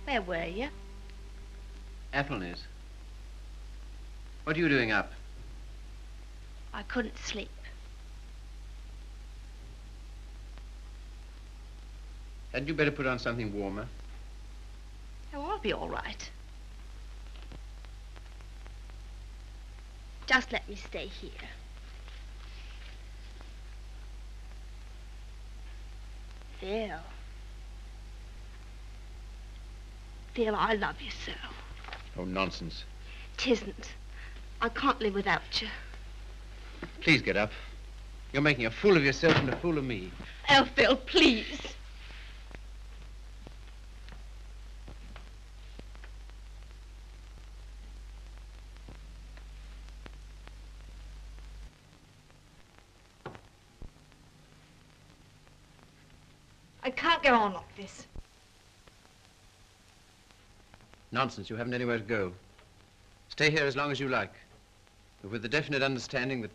Where were you? Athelney's. What are you doing up? I couldn't sleep. Hadn't you better put on something warmer? Oh, I'll be all right. Just let me stay here. Phil. Phil, I love you so. Oh, nonsense. 'Tisn't. I can't live without you. Please get up. You're making a fool of yourself and a fool of me. Oh, Phil, please. I can't go on like this. Nonsense. You haven't anywhere to go. Stay here as long as you like, but with the definite understanding that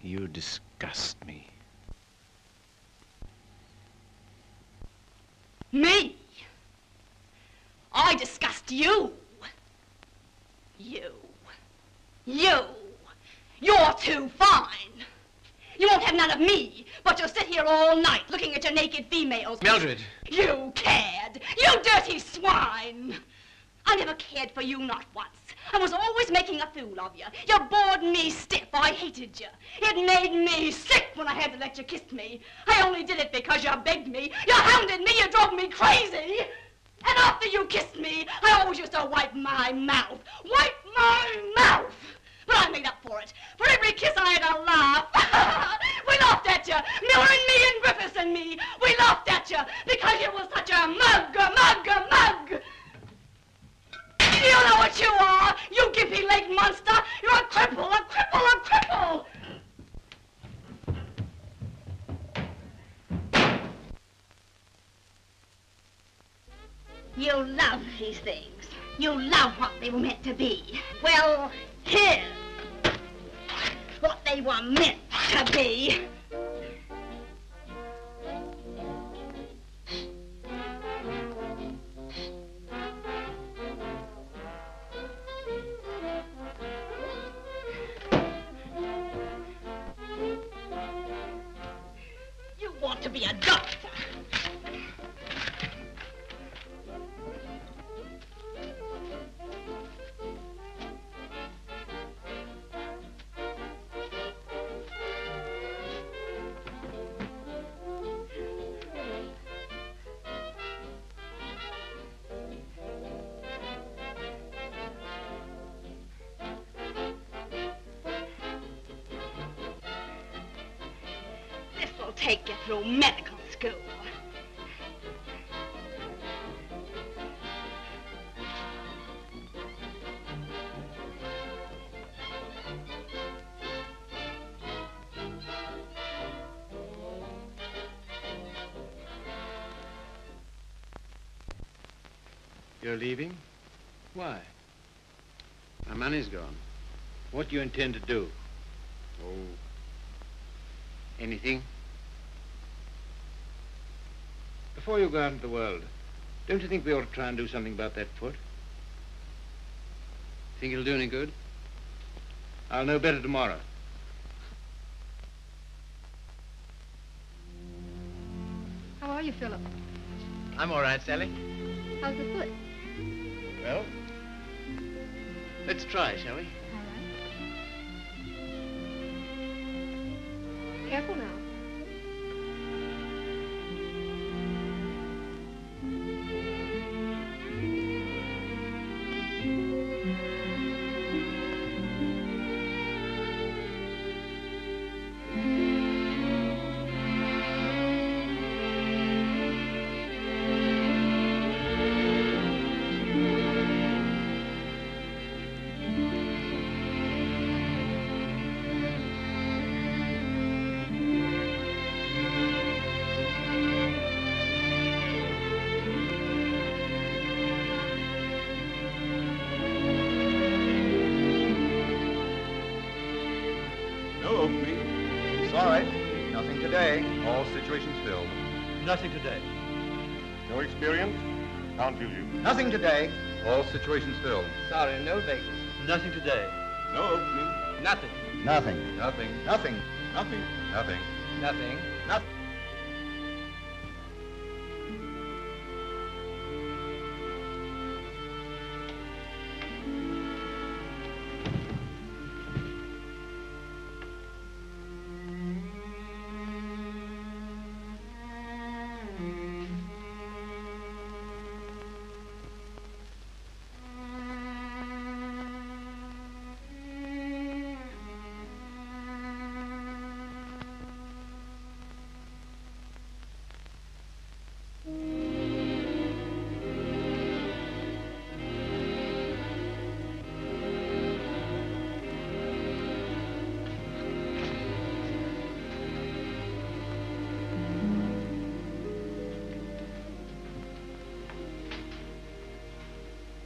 you disgust me. Me? I disgust you. You. You're too fine. You won't have none of me, but you'll sit here all night looking at your naked females. Mildred! You cared. You dirty swine. I never cared for you, not once. I was always making a fool of you. You bored me stiff. I hated you. It made me sick when I had to let you kiss me. I only did it because you begged me. You hounded me. You drove me crazy. And after you kissed me, I always used to wipe my mouth. Wipe my mouth! But I made up for it. For every kiss I had a laugh. We laughed at you. Miller and me and Griffiths and me. We laughed at you because you was such a mug. You know what you are, you gimpy-legged monster. You're a cripple, a cripple, a cripple. You love these things. You love what they were meant to be. Well, here's what they were meant to be. You want to be a doctor. Take you through medical school. You're leaving? Why? My money's gone. What do you intend to do? Oh, anything. Before you go out into the world, don't you think we ought to try and do something about that foot? Think it'll do any good? I'll know better tomorrow. How are you, Philip? I'm all right, Sally. How's the foot? Well, let's try, shall we? All right. Careful now. Oakley. Sorry, nothing today. All situations filled. Nothing today. No experience? Can't fill you. Nothing today. All situations filled. Sorry, no vacancy. Nothing today. No opening. Nothing. Nothing. Nothing. Nothing. Nothing. Nothing. Nothing. Nothing.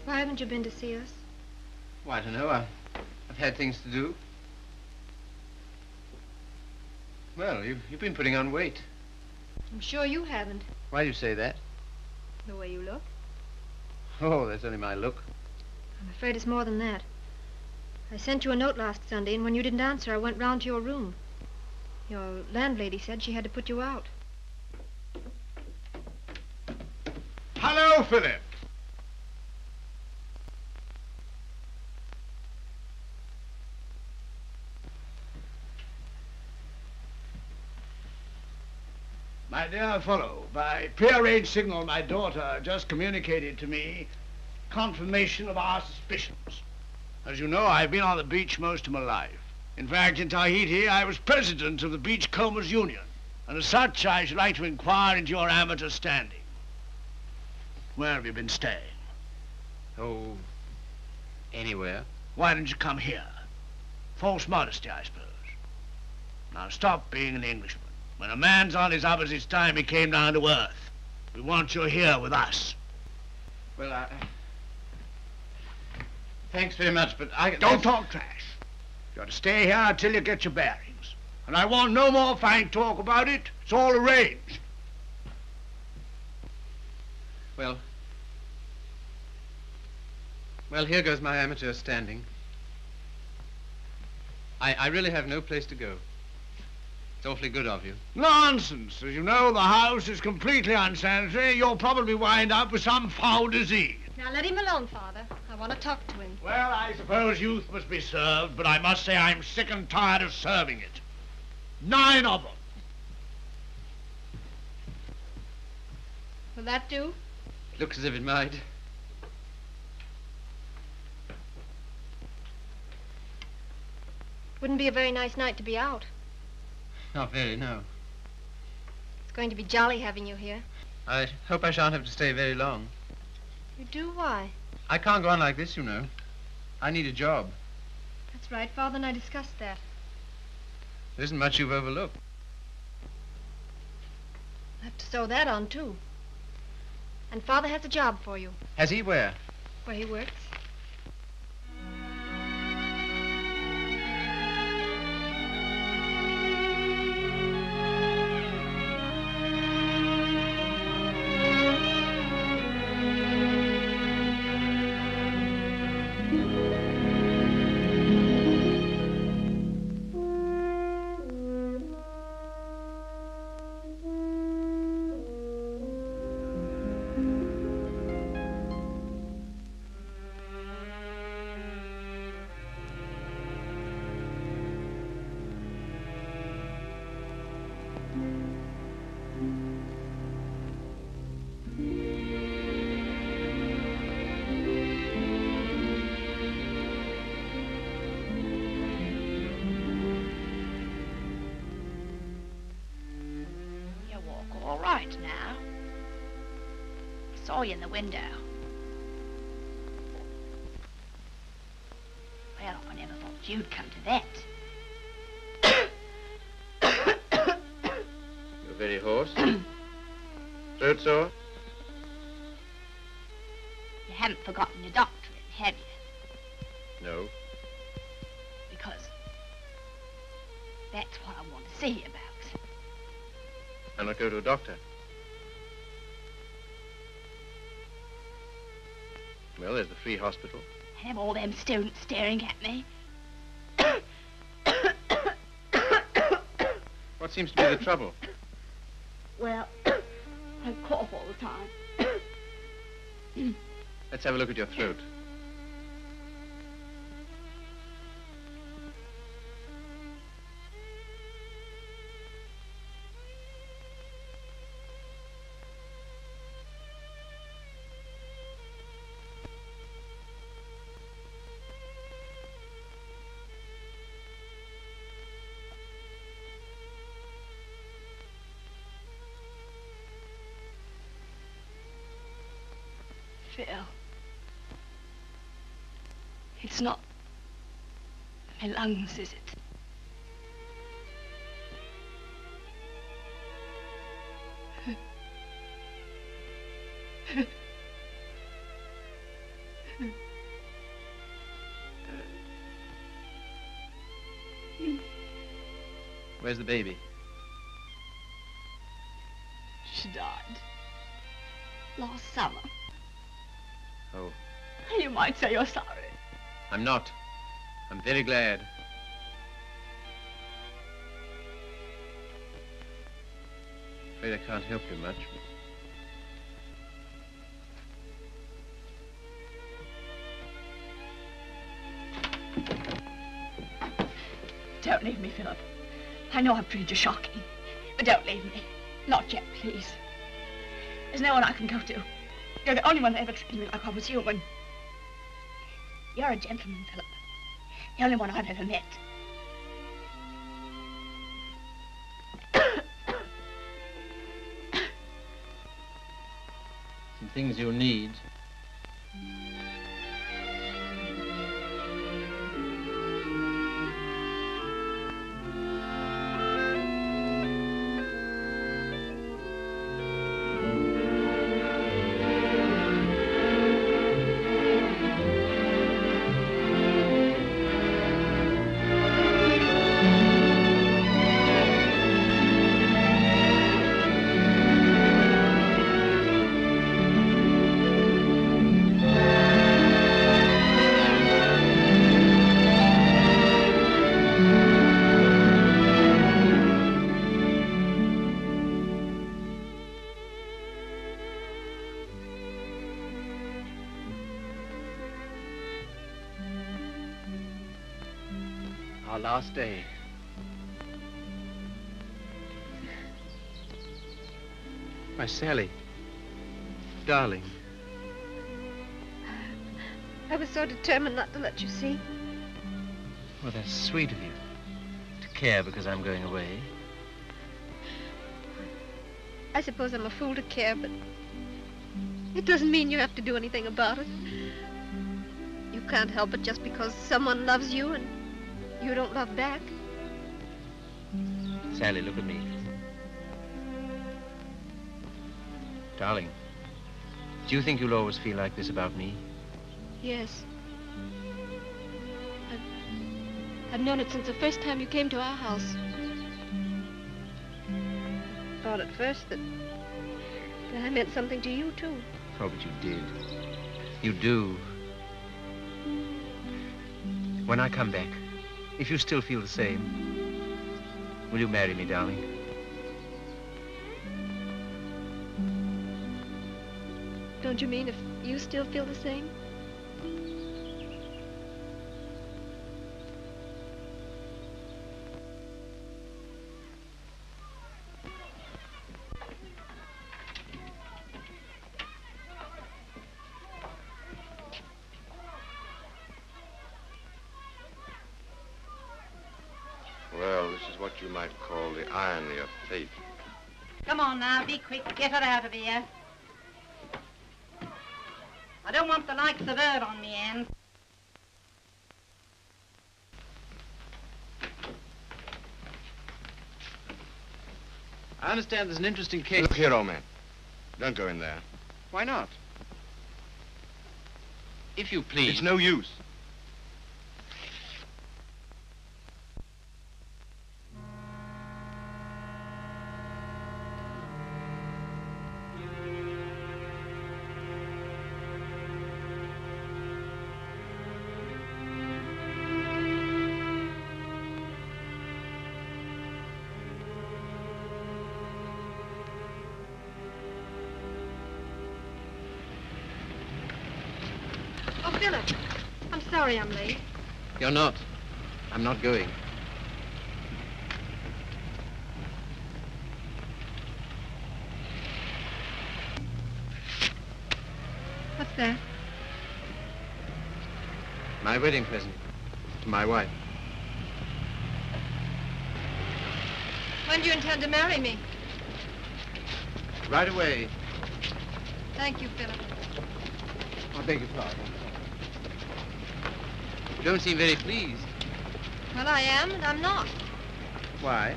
Why haven't you been to see us? Well, I don't know. I've had things to do. Well, you've been putting on weight. I'm sure you haven't, Why do you say that? the way you look. Oh, that's only my look. I'm afraid it's more than that. I sent you a note last Sunday, and when you didn't answer, I went round to your room. Your landlady said she had to put you out. Hello, Philip. My dear fellow, by prearranged signal, my daughter just communicated to me confirmation of our suspicions. As you know, I've been on the beach most of my life. In fact, in Tahiti, I was president of the Beachcombers Union, and as such, I should like to inquire into your amateur standing. Where have you been staying? Oh, anywhere. Why didn't you come here? False modesty, I suppose. Now stop being an Englishman. When a man's on his uppers, it's time he came down to earth. We want you here with us. Well, thanks very much, but I... Don't talk trash. You ought to stay here until you get your bearings. And I want no more fine talk about it. It's all arranged. Well, here goes my amateur standing. I really have no place to go. It's awfully good of you. Nonsense. As you know, the house is completely unsanitary. You'll probably wind up with some foul disease. Now let him alone, Father. I want to talk to him. Well, I suppose youth must be served, but I must say I'm sick and tired of serving it. 9 of them. Will that do? Looks as if it might. Wouldn't be a very nice night to be out. Not very, no. It's going to be jolly having you here. I hope I shan't have to stay very long. You do? Why? I can't go on like this, you know. I need a job. That's right. Father and I discussed that. There isn't much you've overlooked. I have to sew that on, too. And Father has a job for you. Has he? Where? Where he works. All right now. I saw you in the window. Well, I never thought you'd come to that. You're very hoarse. Throat sore? You haven't forgotten your doctorate, have you? No. Because That's what I want to see you about. Why not go to a doctor? Well, there's the free hospital. And have all them students staring at me. What seems to be the trouble? Well, I cough all the time. Let's have a look at your throat. Phil. It's not my lungs, is it? Where's the baby? She died last summer. Oh, You might say you're sorry. I'm not. I'm very glad. Afraid I can't help you much. Don't leave me, Philip. I know I've treated you shocking, but don't leave me. Not yet, please. There's no one I can go to. You're the only one that ever treated me like I was human. You're a gentleman, Philip. The only one I've ever met. Some things you'll need. Our last day. My Sally. Darling. I was so determined not to let you see. Well, that's sweet of you. To care because I'm going away. I suppose I'm a fool to care, but it doesn't mean you have to do anything about it. You can't help it just because someone loves you and you don't love back. Sally, look at me. Darling, do you think you'll always feel like this about me? Yes. I've known it since the first time you came to our house. I thought at first that I meant something to you, too. Oh, but you did. You do. When I come back, if you still feel the same, will you marry me, darling? Don't you mean if you still feel the same? Well, this is what you might call the irony of fate. Come on now, be quick. Get her out of here. I don't want the likes of her on me end. I understand there's an interesting case. Look here, old man. Don't go in there. Why not? If you please. It's no use. Philip, I'm sorry I'm late. You're not. I'm not going. What's that? My wedding present to my wife. When do you intend to marry me? Right away. Thank you, Philip. I beg your pardon. You don't seem very pleased. Well, I am, and I'm not. Why?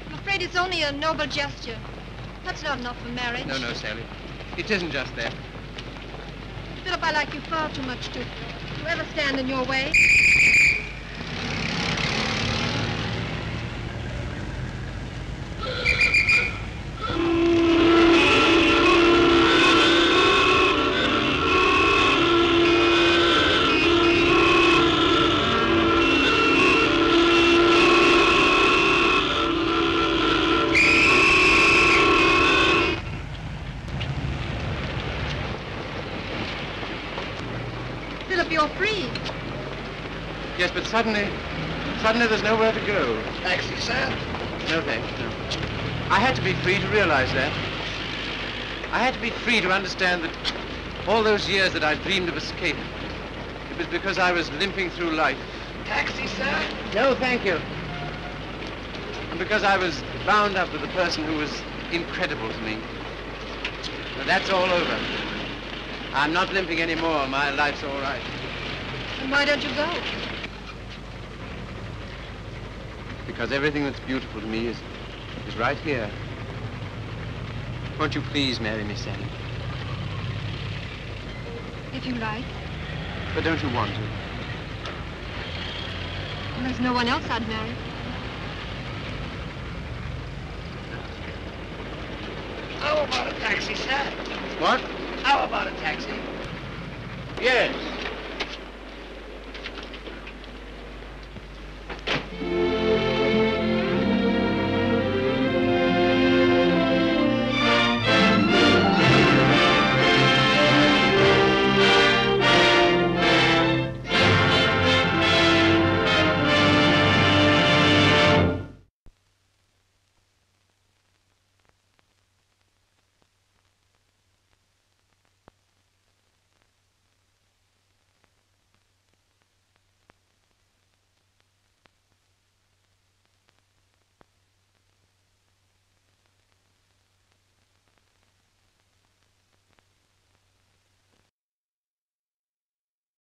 I'm afraid it's only a noble gesture. That's not enough for marriage. No, Sally. It isn't just that. Philip, I like you far too much to ever stand in your way. Philip, you're free. Yes, but suddenly there's nowhere to go. Taxi, sir? No, thanks, no. I had to be free to realize that. I had to be free to understand that all those years that I dreamed of escape, it was because I was limping through life. Taxi, sir? No, thank you. And because I was bound up with a person who was incredible to me. But that's all over. I'm not limping anymore. My life's all right. And why don't you go? Because everything that's beautiful to me is right here. Won't you please marry me, Sally? If you like. But don't you want to? Well, there's no one else I'd marry. How about a taxi, sir? What? How about a taxi? Yes.